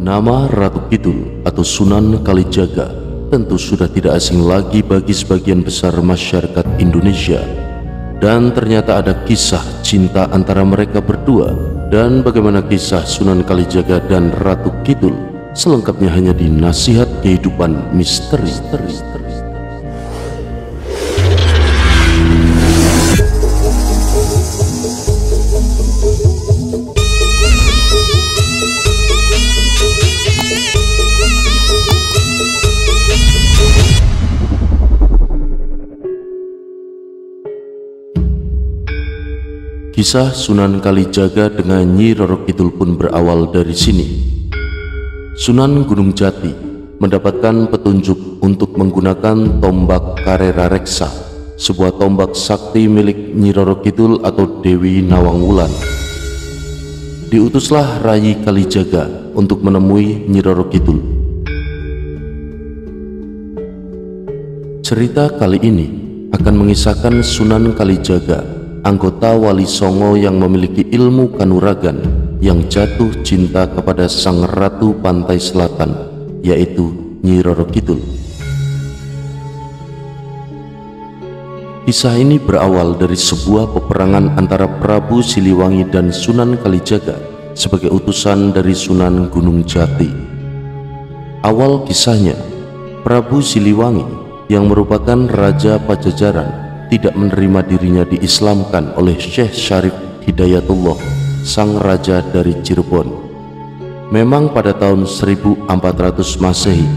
Nama Ratu Kidul atau Sunan Kalijaga tentu sudah tidak asing lagi bagi sebagian besar masyarakat Indonesia. Dan ternyata ada kisah cinta antara mereka berdua. Dan bagaimana kisah Sunan Kalijaga dan Ratu Kidul selengkapnya hanya di Nasihat Kehidupan Misteri. Kisah Sunan Kalijaga dengan Nyi Roro Kidul pun berawal dari sini. Sunan Gunung Jati mendapatkan petunjuk untuk menggunakan tombak Karera Reksa, sebuah tombak sakti milik Nyi Roro Kidul atau Dewi Nawang Wulan. Diutuslah Rayi Kalijaga untuk menemui Nyi Roro Kidul. Cerita kali ini akan mengisahkan Sunan Kalijaga, anggota Wali Songo yang memiliki ilmu kanuragan, yang jatuh cinta kepada sang ratu pantai selatan, yaitu Nyi Roro Kidul. Kisah ini berawal dari sebuah peperangan antara Prabu Siliwangi dan Sunan Kalijaga sebagai utusan dari Sunan Gunung Jati. Awal kisahnya, Prabu Siliwangi yang merupakan Raja Pajajaran tidak menerima dirinya diislamkan oleh Syekh Syarif Hidayatullah, sang raja dari Cirebon. Memang pada tahun 1400 Masehi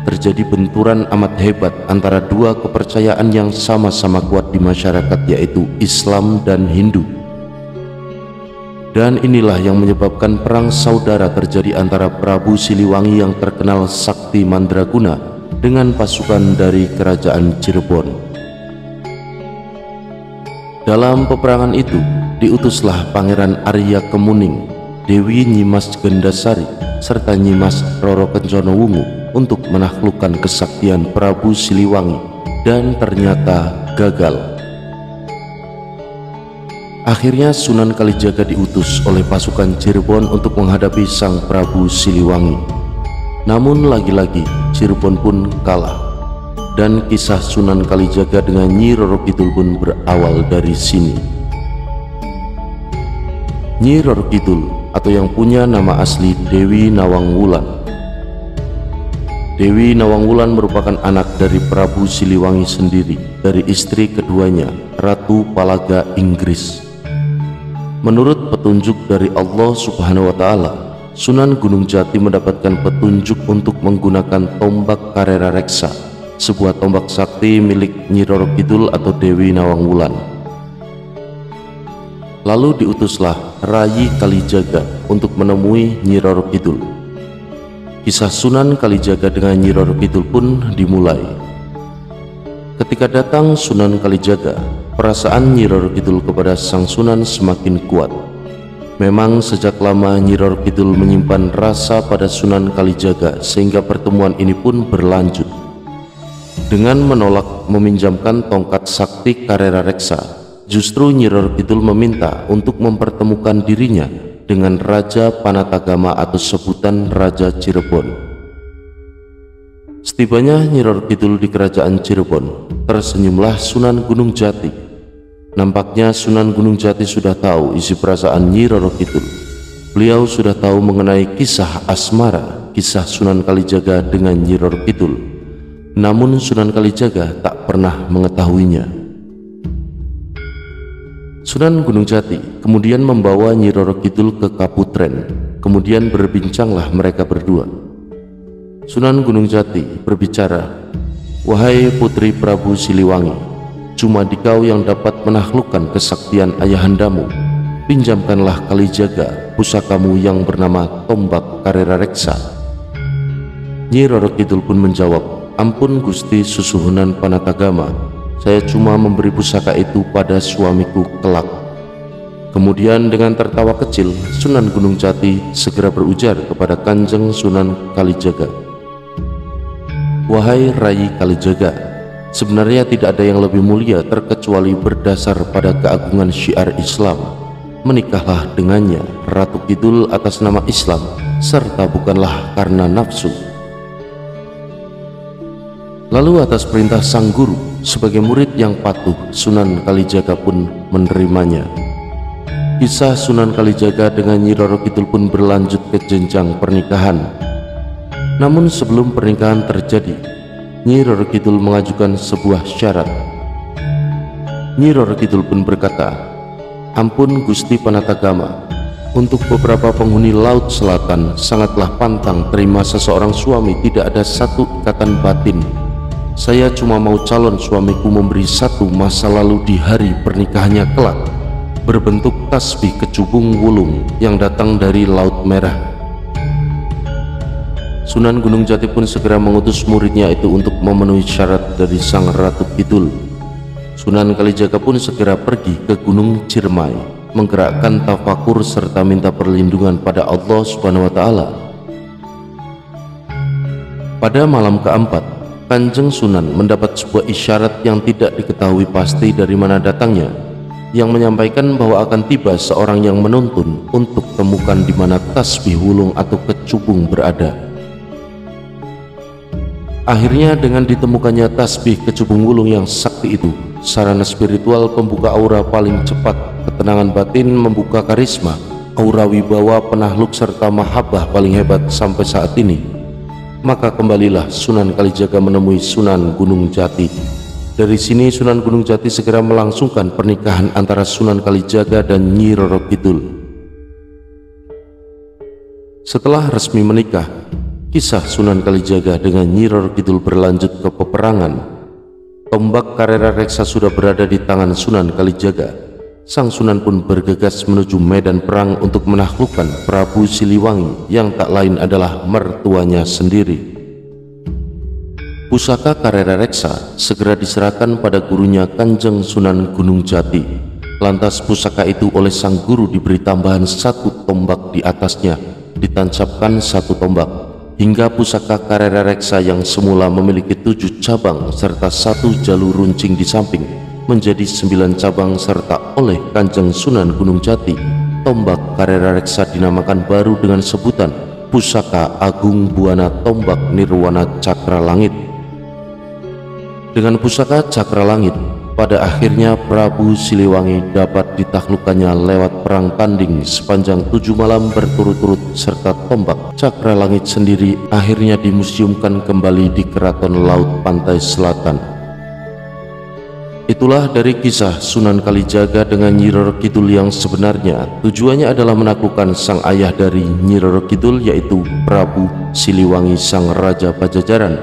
terjadi benturan amat hebat antara dua kepercayaan yang sama-sama kuat di masyarakat, yaitu Islam dan Hindu. Dan inilah yang menyebabkan perang saudara terjadi antara Prabu Siliwangi yang terkenal sakti mandraguna dengan pasukan dari kerajaan Cirebon. Dalam peperangan itu diutuslah Pangeran Arya Kemuning, Dewi Nyimas Gendasari, serta Nyimas Roro Kencono Wungu untuk menaklukkan kesaktian Prabu Siliwangi, dan ternyata gagal. Akhirnya Sunan Kalijaga diutus oleh pasukan Cirebon untuk menghadapi sang Prabu Siliwangi. Namun lagi-lagi Cirebon pun kalah. Dan kisah Sunan Kalijaga dengan Nyi Roro Kidul pun berawal dari sini. Nyi Roro Kidul atau yang punya nama asli Dewi Nawang Wulan. Dewi Nawang Wulan merupakan anak dari Prabu Siliwangi sendiri, dari istri keduanya, Ratu Palaga Inggris. Menurut petunjuk dari Allah Subhanahu wa Ta'ala, Sunan Gunung Jati mendapatkan petunjuk untuk menggunakan tombak Karera Reksa, sebuah tombak sakti milik Nyi Roro Kidul atau Dewi Nawang Wulan. Lalu diutuslah Rayi Kalijaga untuk menemui Nyi Roro Kidul. Kisah Sunan Kalijaga dengan Nyi Roro Kidul pun dimulai. Ketika datang Sunan Kalijaga, perasaan Nyi Roro Kidul kepada sang Sunan semakin kuat. Memang sejak lama Nyi Roro Kidul menyimpan rasa pada Sunan Kalijaga, sehingga pertemuan ini pun berlanjut. Dengan menolak meminjamkan tongkat sakti Karera Reksa, justru Nyi Roro Kidul meminta untuk mempertemukan dirinya dengan Raja Panatagama atau sebutan Raja Cirebon. Setibanya Nyi Roro Kidul di kerajaan Cirebon, tersenyumlah Sunan Gunung Jati. Nampaknya Sunan Gunung Jati sudah tahu isi perasaan Nyi Roro Kidul. Beliau sudah tahu mengenai kisah asmara, kisah Sunan Kalijaga dengan Nyi Roro Kidul. Namun Sunan Kalijaga tak pernah mengetahuinya. Sunan Gunung Jati kemudian membawa Nyi Roro Kidul ke Kaputren. Kemudian berbincanglah mereka berdua. Sunan Gunung Jati berbicara, "Wahai putri Prabu Siliwangi, cuma dikau yang dapat menaklukkan kesaktian ayahandamu. Pinjamkanlah Kalijaga pusakamu yang bernama tombak Karera Reksa." Nyi Roro Kidul pun menjawab, "Ampun Gusti Susuhunan Panatagama, saya cuma memberi pusaka itu pada suamiku kelak." Kemudian dengan tertawa kecil, Sunan Gunung Jati segera berujar kepada Kanjeng Sunan Kalijaga, "Wahai Rayi Kalijaga, sebenarnya tidak ada yang lebih mulia terkecuali berdasar pada keagungan syiar Islam. Menikahlah dengannya, Ratu Kidul atas nama Islam, serta bukanlah karena nafsu. Lalu atas perintah sang guru, sebagai murid yang patuh, Sunan Kalijaga pun menerimanya. Kisah Sunan Kalijaga dengan Nyi Roro Kidul pun berlanjut ke jenjang pernikahan. Namun sebelum pernikahan terjadi, Nyi Roro Kidul mengajukan sebuah syarat. Nyi Roro Kidul pun berkata, "Ampun Gusti Panatagama, untuk beberapa penghuni Laut Selatan sangatlah pantang terima seseorang suami tidak ada satu ikatan batin. Saya cuma mau calon suamiku memberi satu masa lalu di hari pernikahannya kelak, berbentuk tasbih kecubung wulung yang datang dari Laut Merah." Sunan Gunung Jati pun segera mengutus muridnya itu untuk memenuhi syarat dari Sang Ratu Kidul. Sunan Kalijaga pun segera pergi ke Gunung Ciremai, menggerakkan tafakur serta minta perlindungan pada Allah Subhanahu wa Ta'ala. Pada malam keempat, Kanjeng Sunan mendapat sebuah isyarat yang tidak diketahui pasti dari mana datangnya, yang menyampaikan bahwa akan tiba seorang yang menuntun untuk temukan di mana tasbih wulung atau kecubung berada. Akhirnya dengan ditemukannya tasbih kecubung wulung yang sakti itu, sarana spiritual pembuka aura paling cepat, ketenangan batin membuka karisma, aura wibawa, penakluk serta mahabbah paling hebat sampai saat ini, maka kembalilah Sunan Kalijaga menemui Sunan Gunung Jati. Dari sini Sunan Gunung Jati segera melangsungkan pernikahan antara Sunan Kalijaga dan Nyi Roro Kidul. Setelah resmi menikah, kisah Sunan Kalijaga dengan Nyi Roro Kidul berlanjut ke peperangan. Tombak Karera Reksa sudah berada di tangan Sunan Kalijaga. Sang Sunan pun bergegas menuju medan perang untuk menaklukkan Prabu Siliwangi yang tak lain adalah mertuanya sendiri. Pusaka Karera Reksa segera diserahkan pada gurunya Kanjeng Sunan Gunung Jati. Lantas pusaka itu oleh sang guru diberi tambahan satu tombak di atasnya, ditancapkan satu tombak, hingga pusaka Karera Reksa yang semula memiliki 7 cabang serta 1 jalur runcing di samping menjadi 9 cabang, serta oleh Kanjeng Sunan Gunung Jati tombak Karera Reksa dinamakan baru dengan sebutan Pusaka Agung Buana Tombak Nirwana Cakra Langit. Dengan pusaka Cakra Langit, pada akhirnya Prabu Siliwangi dapat ditaklukkannya lewat perang tanding sepanjang 7 malam berturut-turut, serta tombak Cakra Langit sendiri akhirnya dimuseumkan kembali di Keraton Laut Pantai Selatan. Itulah dari kisah Sunan Kalijaga dengan Nyi Roro Kidul yang sebenarnya. Tujuannya adalah menaklukkan sang ayah dari Nyi Roro Kidul, yaitu Prabu Siliwangi sang Raja Pajajaran.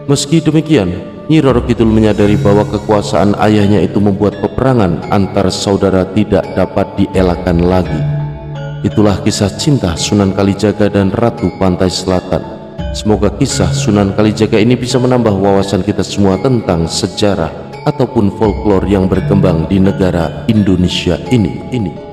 Meski demikian, Nyi Roro Kidul menyadari bahwa kekuasaan ayahnya itu membuat peperangan antar saudara tidak dapat dielakkan lagi. Itulah kisah cinta Sunan Kalijaga dan Ratu Pantai Selatan. Semoga kisah Sunan Kalijaga ini bisa menambah wawasan kita semua tentang sejarah ataupun folklore yang berkembang di negara Indonesia ini.